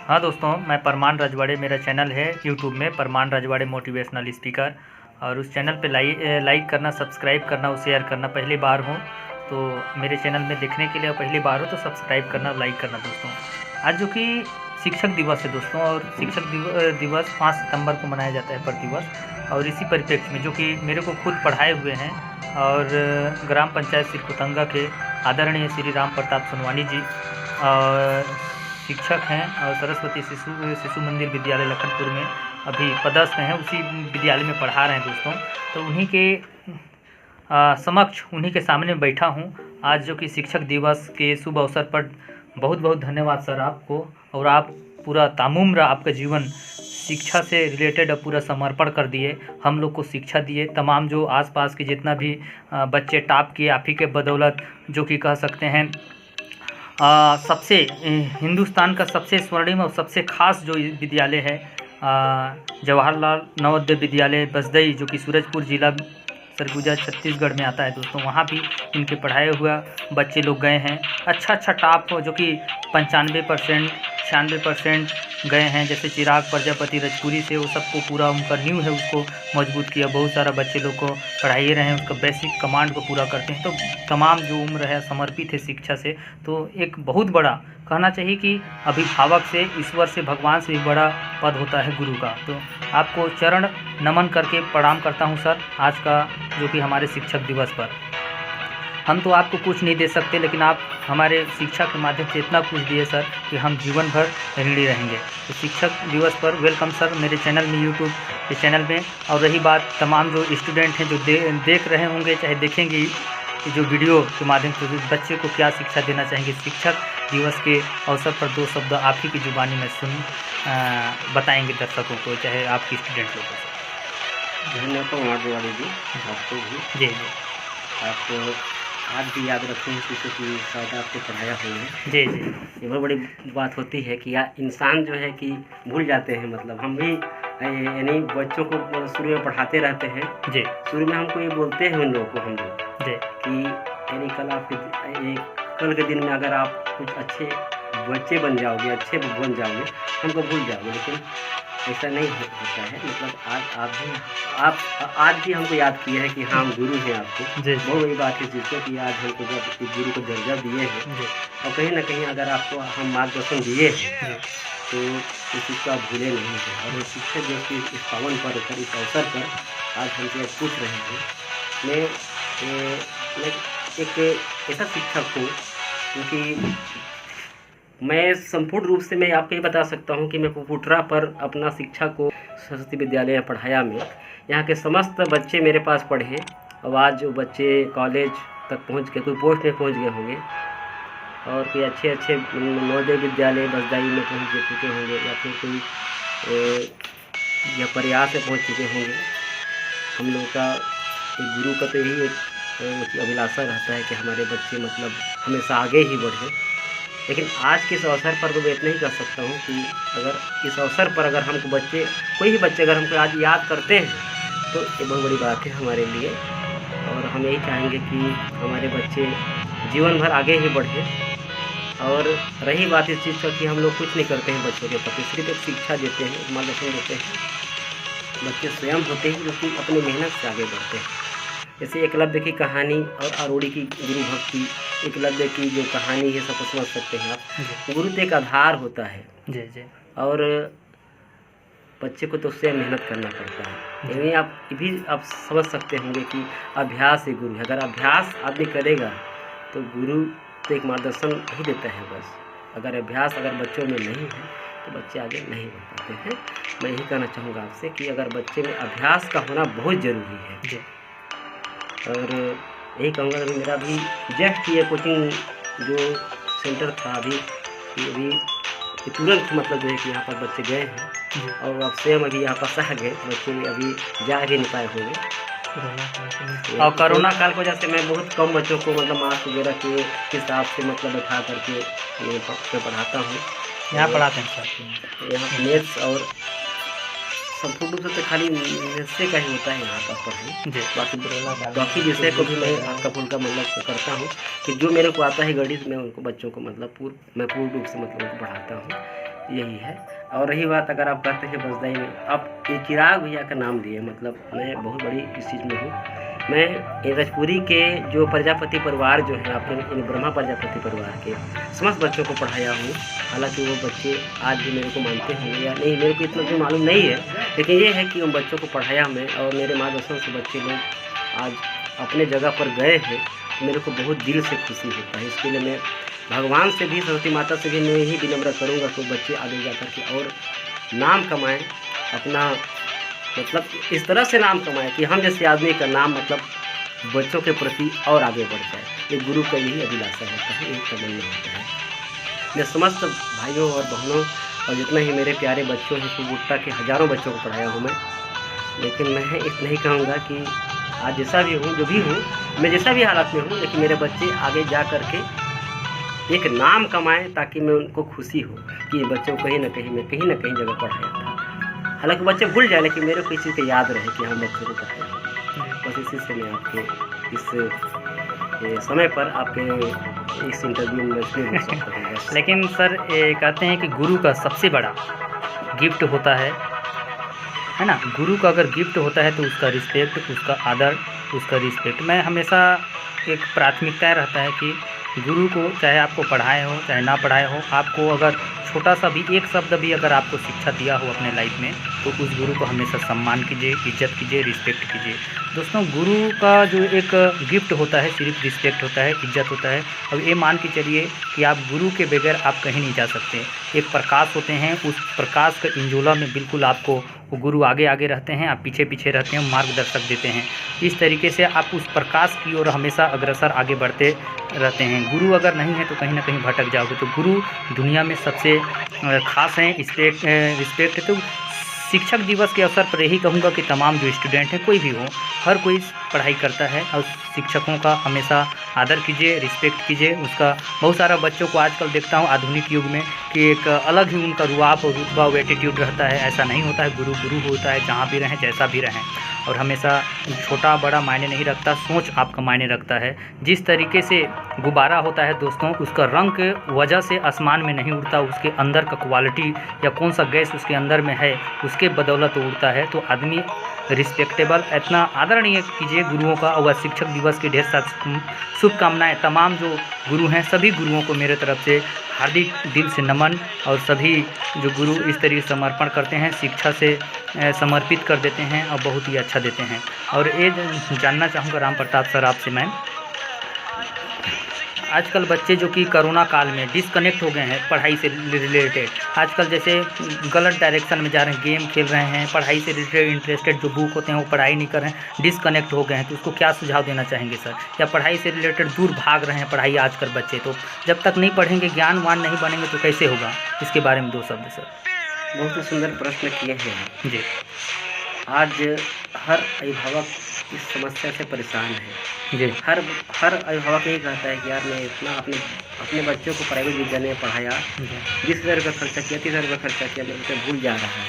हाँ दोस्तों, मैं परमान रजवाड़े, मेरा चैनल है यूट्यूब में परमान रजवाड़े मोटिवेशनल स्पीकर। और उस चैनल पे लाइक करना, सब्सक्राइब करना और शेयर करना। पहली बार हो तो मेरे चैनल में देखने के लिए, पहली बार हो तो सब्सक्राइब करना और लाइक करना दोस्तों। आज जो कि शिक्षक दिवस है दोस्तों, और शिक्षक दिवस 5 सितंबर को मनाया जाता है प्रतिवर्ष। और इसी परिप्रेक्ष्य में जो कि मेरे को खुद पढ़ाए हुए हैं और ग्राम पंचायत सिरकुतंगा के आदरणीय श्री राम प्रताप सोनवानी जी और शिक्षक हैं और सरस्वती शिशु मंदिर विद्यालय लखनपुर में अभी पदस्थ हैं, उसी विद्यालय में पढ़ा रहे हैं दोस्तों। तो उन्हीं के समक्ष, उन्हीं के सामने बैठा हूँ आज जो कि शिक्षक दिवस के शुभ अवसर पर। बहुत बहुत धन्यवाद सर आपको। और आप पूरा तामुम्र आपका जीवन शिक्षा से रिलेटेड पूरा समर्पण कर दिए, हम लोग को शिक्षा दिए। तमाम जो आसपास के जितना भी बच्चे टॉप किए, आप ही के बदौलत, जो कि कह सकते हैं सबसे हिंदुस्तान का सबसे स्वर्णिम और सबसे ख़ास जो विद्यालय है जवाहरलाल नवोदय विद्यालय बसदई, जो कि सूरजपुर ज़िला सरगुजा छत्तीसगढ़ में आता है दोस्तों। वहाँ भी इनके पढ़ाए हुआ बच्चे लोग गए हैं। अच्छा टॉप जो कि 95%, 96% गए हैं। जैसे चिराग प्रजापति रजपुरी से, वो सबको पूरा उनका न्यू है, उसको मजबूत किया। बहुत सारा बच्चे लोग को पढ़ाई रहे हैं, उसका बेसिक कमांड को पूरा करते हैं। तो तमाम जो उम्र है समर्पित है शिक्षा से। तो एक बहुत बड़ा कहना चाहिए कि अभिभावक से, ईश्वर से, भगवान से भी बड़ा पद होता है गुरु का। तो आपको चरण नमन करके प्रणाम करता हूँ सर, आज का जो कि हमारे शिक्षक दिवस पर। हम तो आपको कुछ नहीं दे सकते, लेकिन आप हमारे शिक्षा के माध्यम से इतना कुछ दिए सर कि हम जीवन भर ऋणी रहेंगे। तो शिक्षक दिवस पर वेलकम सर मेरे चैनल में, यूट्यूब के चैनल में। और रही बात तमाम जो स्टूडेंट हैं जो देख रहे होंगे, चाहे देखेंगे जो वीडियो के माध्यम से, बच्चे को क्या शिक्षा देना चाहेंगे शिक्षक दिवस के अवसर पर? 2 शब्द आप ही की जुबानी में बताएंगे दर्शकों को, चाहे आपके स्टूडेंट लोगों को। धन्यवाद रजवाड़ी जी, आपको भी। जी आपको आज भी याद रखते हैं किसी की शायद आपको पढ़ाया हुआ है। जी। ये बहुत बड़ी बात होती है कि इंसान जो है कि भूल जाते हैं। मतलब हम भी यानी बच्चों को शुरू में पढ़ाते रहते हैं जी। शुरू में हमको ये बोलते हैं उन लोगों को, हम लोग जी कि यानी कल के दिन में अगर आप कुछ अच्छे बच्चे बन जाओगे, अच्छे बन जाओगे, हमको भूल जाओगे। लेकिन ऐसा नहीं होता है। मतलब आज भी हमको याद किया है कि हाँ, हम गुरु हैं आपको। बहुत बड़ी बात है जिसको कि आज हमको जब इस गुरु को दर्जा दिए हैं, और कहीं ना कहीं अगर आपको हम मार्गदर्शन दिए हैं तो इस चीज़ को आप भूले नहीं हैं। और शिक्षक जो कि इस पावन पर, इस अवसर पर आज हमसे पूछ रहे हैं। मैं एक ऐसा शिक्षक हूँ क्योंकि मैं संपूर्ण रूप से मैं आपको ये बता सकता हूँ कि मैं पुपुटरा पर अपना शिक्षा को सरस्वती विद्यालय में पढ़ाया। में यहाँ के समस्त बच्चे मेरे पास पढ़े। और आज जो बच्चे कॉलेज तक पहुँच गए, कोई पोस्ट में पहुँच गए होंगे, और कोई अच्छे नवोदय विद्यालय बसदाई में पहुँच चुके होंगे, या फिर कोई या प्रयास में पहुँच चुके होंगे। हम लोग का एक गुरु का तो यही एक अभिलाषा रहता है कि हमारे बच्चे मतलब हमेशा आगे ही बढ़े। लेकिन आज के इस अवसर पर मैं इतना ही कर सकता हूँ कि अगर इस अवसर पर अगर हमको बच्चे, कोई भी बच्चे अगर हमको आज याद करते हैं तो ये बहुत बड़ी बात है हमारे लिए। और हम यही चाहेंगे कि हमारे बच्चे जीवन भर आगे ही बढ़े। और रही बात इस चीज़ का कि हम लोग कुछ नहीं करते हैं बच्चों के प्रति, सिर्फ एक शिक्षा देते हैं, मार्गदर्शन देते हैं। बच्चे स्वयं होते हैं जो कि अपनी मेहनत से आगे बढ़ते हैं। जैसे एकलव्य की कहानी और आरूढ़ी की गुरु भक्ति, एकलव्य की जो कहानी है सबको समझ सकते हैं आप। गुरु तो एक आधार होता है। जी। और बच्चे को तो उससे मेहनत करना पड़ता है। यानी आप समझ सकते होंगे कि अभ्यास ही गुरु है। अगर अभ्यास आदमी करेगा तो गुरु तो एक मार्गदर्शन ही देता है बस। अगर अभ्यास अगर बच्चों में नहीं है तो बच्चे आगे नहीं बढ़ पाते हैं। मैं यही कहना चाहूँगा आपसे कि अगर बच्चे में अभ्यास का होना बहुत ज़रूरी है। और यही कहूँगा कि मेरा भी जस्ट ये कोचिंग जो सेंटर था अभी तुरंत मतलब जो है कि यहाँ पर बच्चे गए हैं, और अब स्वयं अभी यहाँ पर सह गए बच्चे, अभी जा भी नहीं पाए होंगे। और कोरोना काल की वजह से मैं बहुत कम बच्चों को मतलब मास्क वगैरह के हिसाब से मतलब बैठा करके मैं पढ़ाता हूँ। यहाँ पढ़ाते हैं सर? यहाँ मैथ्स और संपूर्ण रूप से तो खाली विषय का ही होता है यहाँ पर पढ़ाई। बाकी विषय को भी मैं हल्का फुल्का मतलब करता हूँ कि जो मेरे को आता है गणित में, उनको बच्चों को मतलब मैं पूर्ण रूप से मतलब उनको पढ़ाता हूँ। यही है। और रही बात, अगर आप कहते हैं बसदाई में, आप ये चिराग भैया का नाम लिए, मतलब मैं बहुत बड़ी इस चीज़ में हूँ। मैं ये रजपुरी के जो प्रजापति परिवार जो है, आपने इन ब्रह्मा प्रजापति परिवार के समस्त बच्चों को पढ़ाया हूँ। हालांकि वो बच्चे आज भी मेरे को मानते होंगे या नहीं, मेरे को इतना भी मालूम नहीं है, लेकिन ये है कि उन बच्चों को पढ़ाया मैं, और मेरे मार्गदर्शन से बच्चे लोग आज अपने जगह पर गए हैं, तो मेरे को बहुत दिल से खुशी होता है। इसके लिए मैं भगवान से भी, सरस्वती माता से भी मैं यही विनम्र करूँगा कि बच्चे आगे जा कर के और नाम कमाएं, अपना मतलब इस तरह से नाम कमाएं कि हम जैसे आदमी का नाम मतलब बच्चों के प्रति और आगे बढ़ जाए। ये गुरु का यही अभिलाषा होता है, यही तमन्ना होता है। मैं समस्त भाइयों और बहनों और जितना ही मेरे प्यारे बच्चों हैं, गुट्टा के हज़ारों बच्चों को पढ़ाया हूँ मैं, लेकिन मैं इतना ही कहूँगा कि आज जैसा भी हूँ, जो भी हूँ, मैं जैसा भी हालत में हूँ, लेकिन मेरे बच्चे आगे जा कर के एक नाम कमाएं, ताकि मैं उनको खुशी हो कि बच्चों को कहीं ना कहीं जगह पढ़ाया था। हालांकि बच्चे भूल जाए, लेकिन मेरे को इस चीज़ का याद रहे कि हम बच्चों को पढ़ाया। बस इसी से मैं आपके इस समय पर आपके इस इंटरव्यू में इसलिए बोल सकता हूँ बस। लेकिन सर ये कहते हैं कि गुरु का सबसे बड़ा गिफ्ट होता है ना। गुरु का अगर गिफ्ट होता है तो उसका रिस्पेक्ट, उसका आदर, उसका रिस्पेक्ट। मैं हमेशा एक प्राथमिकता रहता है कि गुरु को, चाहे आपको पढ़ाए हो चाहे ना पढ़ाए हो, आपको अगर छोटा सा भी एक शब्द भी अगर आपको शिक्षा दिया हो अपने लाइफ में, तो उस गुरु को हमेशा सम्मान कीजिए, इज्जत कीजिए, रिस्पेक्ट कीजिए। दोस्तों, गुरु का जो एक गिफ्ट होता है सिर्फ रिस्पेक्ट होता है, इज्जत होता है। अब ये मान के चलिए कि आप गुरु के बगैर आप कहीं नहीं जा सकते। एक प्रकाश होते हैं, उस प्रकाश का इंजोला में बिल्कुल आपको वो गुरु आगे आगे रहते हैं, आप पीछे पीछे रहते हैं, मार्गदर्शक देते हैं। इस तरीके से आप उस प्रकाश की ओर हमेशा अग्रसर आगे बढ़ते रहते हैं। गुरु अगर नहीं है तो कहीं ना कहीं भटक जाओगे। तो गुरु दुनिया में सबसे खास हैं, रिस्पेक्ट। तो शिक्षक दिवस के अवसर पर यही कहूँगा कि तमाम जो स्टूडेंट हैं, कोई भी हो, हर कोई पढ़ाई करता है, और शिक्षकों का हमेशा आदर कीजिए, रिस्पेक्ट कीजिए। उसका बहुत सारा बच्चों को आजकल देखता हूँ आधुनिक युग में कि एक अलग ही उनका रुआब और रुतबा और एटीट्यूड रहता है। ऐसा नहीं होता है। गुरु गुरु होता है, जहाँ भी रहें, जैसा भी रहें, और हमेशा छोटा बड़ा मायने नहीं रखता, सोच आपका मायने रखता है। जिस तरीके से गुब्बारा होता है दोस्तों, उसका रंग के वजह से आसमान में नहीं उड़ता, उसके अंदर का क्वालिटी या कौन सा गैस उसके अंदर में है, उसके बदौलत उड़ता है। तो आदमी रिस्पेक्टेबल, इतना आदरणीय कीजिए गुरुओं का। और शिक्षक दिवस की ढेर सारी शुभकामनाएं। तमाम जो गुरु हैं, सभी गुरुओं को मेरे तरफ से हार्दिक दिल से नमन। और सभी जो गुरु इस तरीके से समर्पण करते हैं, शिक्षा से समर्पित कर देते हैं और बहुत ही अच्छा देते हैं। और ये जानना चाहूँगा राम प्रताप सर आपसे मैं, आजकल बच्चे जो कि कोरोना काल में डिसकनेक्ट हो गए हैं पढ़ाई से रिलेटेड, आजकल जैसे गलत डायरेक्शन में जा रहे हैं, गेम खेल रहे हैं, पढ़ाई से रिलेटेड इंटरेस्टेड जो बुक होते हैं वो पढ़ाई नहीं कर रहे हैं, डिसकनेक्ट हो गए हैं, तो उसको क्या सुझाव देना चाहेंगे सर? या पढ़ाई से रिलेटेड दूर भाग रहे हैं पढ़ाई आजकल बच्चे, तो जब तक नहीं पढ़ेंगे, ज्ञानवान नहीं बनेंगे तो कैसे होगा? इसके बारे में 2 शब्द सर। बहुत ही सुंदर प्रश्न किए हैं जी। आज हर अभिभावक इस समस्या से परेशान है जी। हर अभिभावक यही कहता है कि यार मैं इतना अपने बच्चों को प्राइवेट विद्यालय में पढ़ाया, 20,000 रुपये खर्चा किया, 30,000 रुपये खर्चा किया, मैं उसे भूल जा रहा है।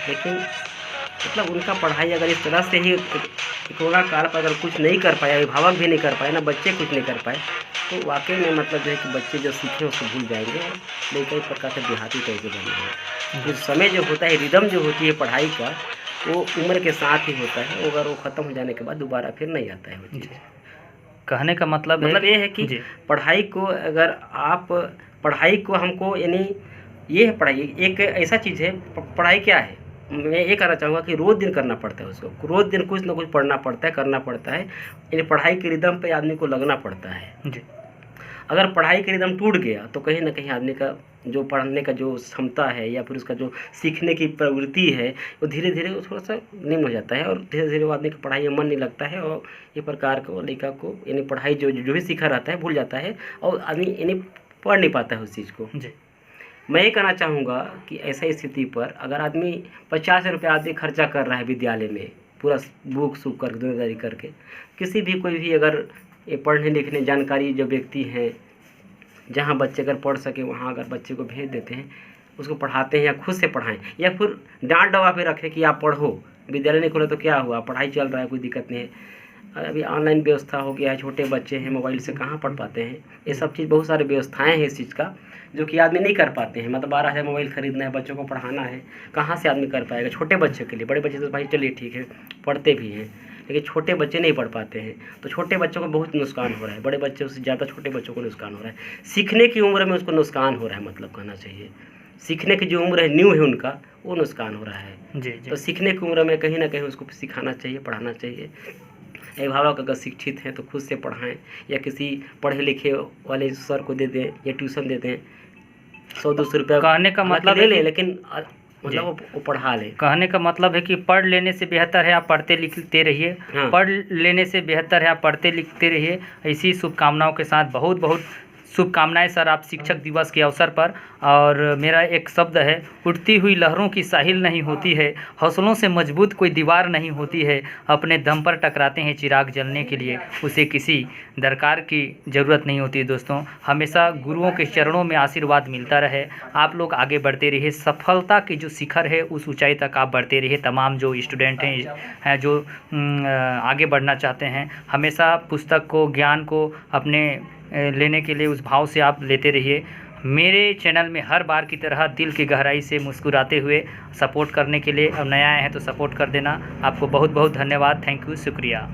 लेकिन मतलब उनका पढ़ाई अगर इस तरह से ही कोरोना काल पर अगर कुछ नहीं कर पाया, अभिभावक भी नहीं कर पाए, ना बच्चे कुछ नहीं कर पाए, तो वाकई में मतलब जो है कि बच्चे जो सीखे उसको भूल जाएंगे और कई प्रकार से देहाती कैसे बनेंगे। जो समय जो होता है, रिदम जो होती है पढ़ाई का, वो उम्र के साथ ही होता है। अगर वो ख़त्म हो जाने के बाद दोबारा फिर नहीं आता है वो चीज़। कहने का मतलब ये है कि पढ़ाई को अगर आप पढ़ाई को हमको यानी ये है, पढ़ाई एक ऐसा चीज़ है, पढ़ाई क्या है, मैं ये कहना चाहूँगा कि रोज़ दिन करना पड़ता है उसको, रोज़ दिन कुछ ना कुछ पढ़ना पड़ता है, करना पड़ता है। यानी पढ़ाई के रिदम पे आदमी को लगना पड़ता है जी। अगर पढ़ाई का रिदम टूट गया तो कहीं ना कहीं आदमी का जो पढ़ने का जो क्षमता है या फिर उसका जो सीखने की प्रवृत्ति है, वो धीरे धीरे थोड़ा सा निम्न हो जाता है और धीरे धीरे वो आदमी का पढ़ाई में मन नहीं लगता है और ये प्रकार को लड़का को यानी पढ़ाई जो भी सीखा रहता है भूल जाता है और आदमी यानी पढ़ नहीं पाता है उस चीज़ को जी। मैं ये कहना चाहूँगा कि ऐसा स्थिति पर अगर आदमी 50 रुपये आदमी खर्चा कर रहा है विद्यालय में, पूरा बुक सूख कर दुनियादारी करके, किसी भी कोई भी अगर ये पढ़ने लिखने जानकारी जो व्यक्ति हैं, जहाँ बच्चे अगर पढ़ सके वहाँ अगर बच्चे को भेज देते हैं, उसको पढ़ाते हैं या खुद से पढ़ाएं या फिर डांट दबा पे रखें कि आप पढ़ो, विद्यालय नहीं खोले तो क्या हुआ, पढ़ाई चल रहा है, कोई दिक्कत नहीं है। अभी ऑनलाइन व्यवस्था हो गया है, छोटे बच्चे हैं, मोबाइल से कहाँ पढ़ पाते हैं। ये सब चीज़ बहुत सारी व्यवस्थाएं हैं इस चीज़ का जो कि आदमी नहीं कर पाते हैं। मतलब 12,000 मोबाइल खरीदना है, बच्चों को पढ़ाना है, कहाँ से आदमी कर पाएगा? छोटे बच्चों के लिए, बड़े बच्चे तो भाई चलिए ठीक है पढ़ते भी हैं, लेकिन छोटे बच्चे नहीं पढ़ पाते हैं। तो छोटे बच्चों को बहुत नुकसान हो रहा है, बड़े बच्चों से ज़्यादा छोटे बच्चों को नुकसान हो रहा है। सीखने की उम्र में उसको नुकसान हो रहा है, मतलब कहना चाहिए सीखने की जो उम्र है, न्यू है उनका, वो नुकसान हो रहा है। जी जी। तो सीखने की उम्र में कहीं ना कहीं उसको सिखाना चाहिए, पढ़ाना चाहिए। अभिभावक अगर शिक्षित हैं तो खुद से पढ़ाएं, या किसी पढ़े लिखे वाले सर को दे दें या ट्यूशन दे दें। 100-200 रुपया कहने का मतलब ले है लें, कि लेकिन मतलब वो पढ़ा लें। कहने का मतलब है कि पढ़ लेने से बेहतर है आप पढ़ते लिखते रहिए। हाँ। पढ़ लेने से बेहतर है आप पढ़ते लिखते रहिए। ऐसी शुभकामनाओं के साथ बहुत बहुत शुभकामनाएं सर आप शिक्षक दिवस के अवसर पर। और मेरा एक शब्द है, उठती हुई लहरों की साहिल नहीं होती है, हौसलों से मजबूत कोई दीवार नहीं होती है, अपने दम पर टकराते हैं चिराग जलने के लिए, उसे किसी दरकार की ज़रूरत नहीं होती। दोस्तों, हमेशा गुरुओं के चरणों में आशीर्वाद मिलता रहे, आप लोग आगे बढ़ते रहिए, सफलता की जो शिखर है उस ऊंचाई तक आप बढ़ते रहिए। तमाम जो स्टूडेंट हैं जो आगे बढ़ना चाहते हैं, हमेशा पुस्तक को, ज्ञान को अपने लेने के लिए उस भाव से आप लेते रहिए। मेरे चैनल में हर बार की तरह दिल की गहराई से मुस्कुराते हुए सपोर्ट करने के लिए, अब नया आए हैं तो सपोर्ट कर देना। आपको बहुत बहुत धन्यवाद, थैंक यू, शुक्रिया।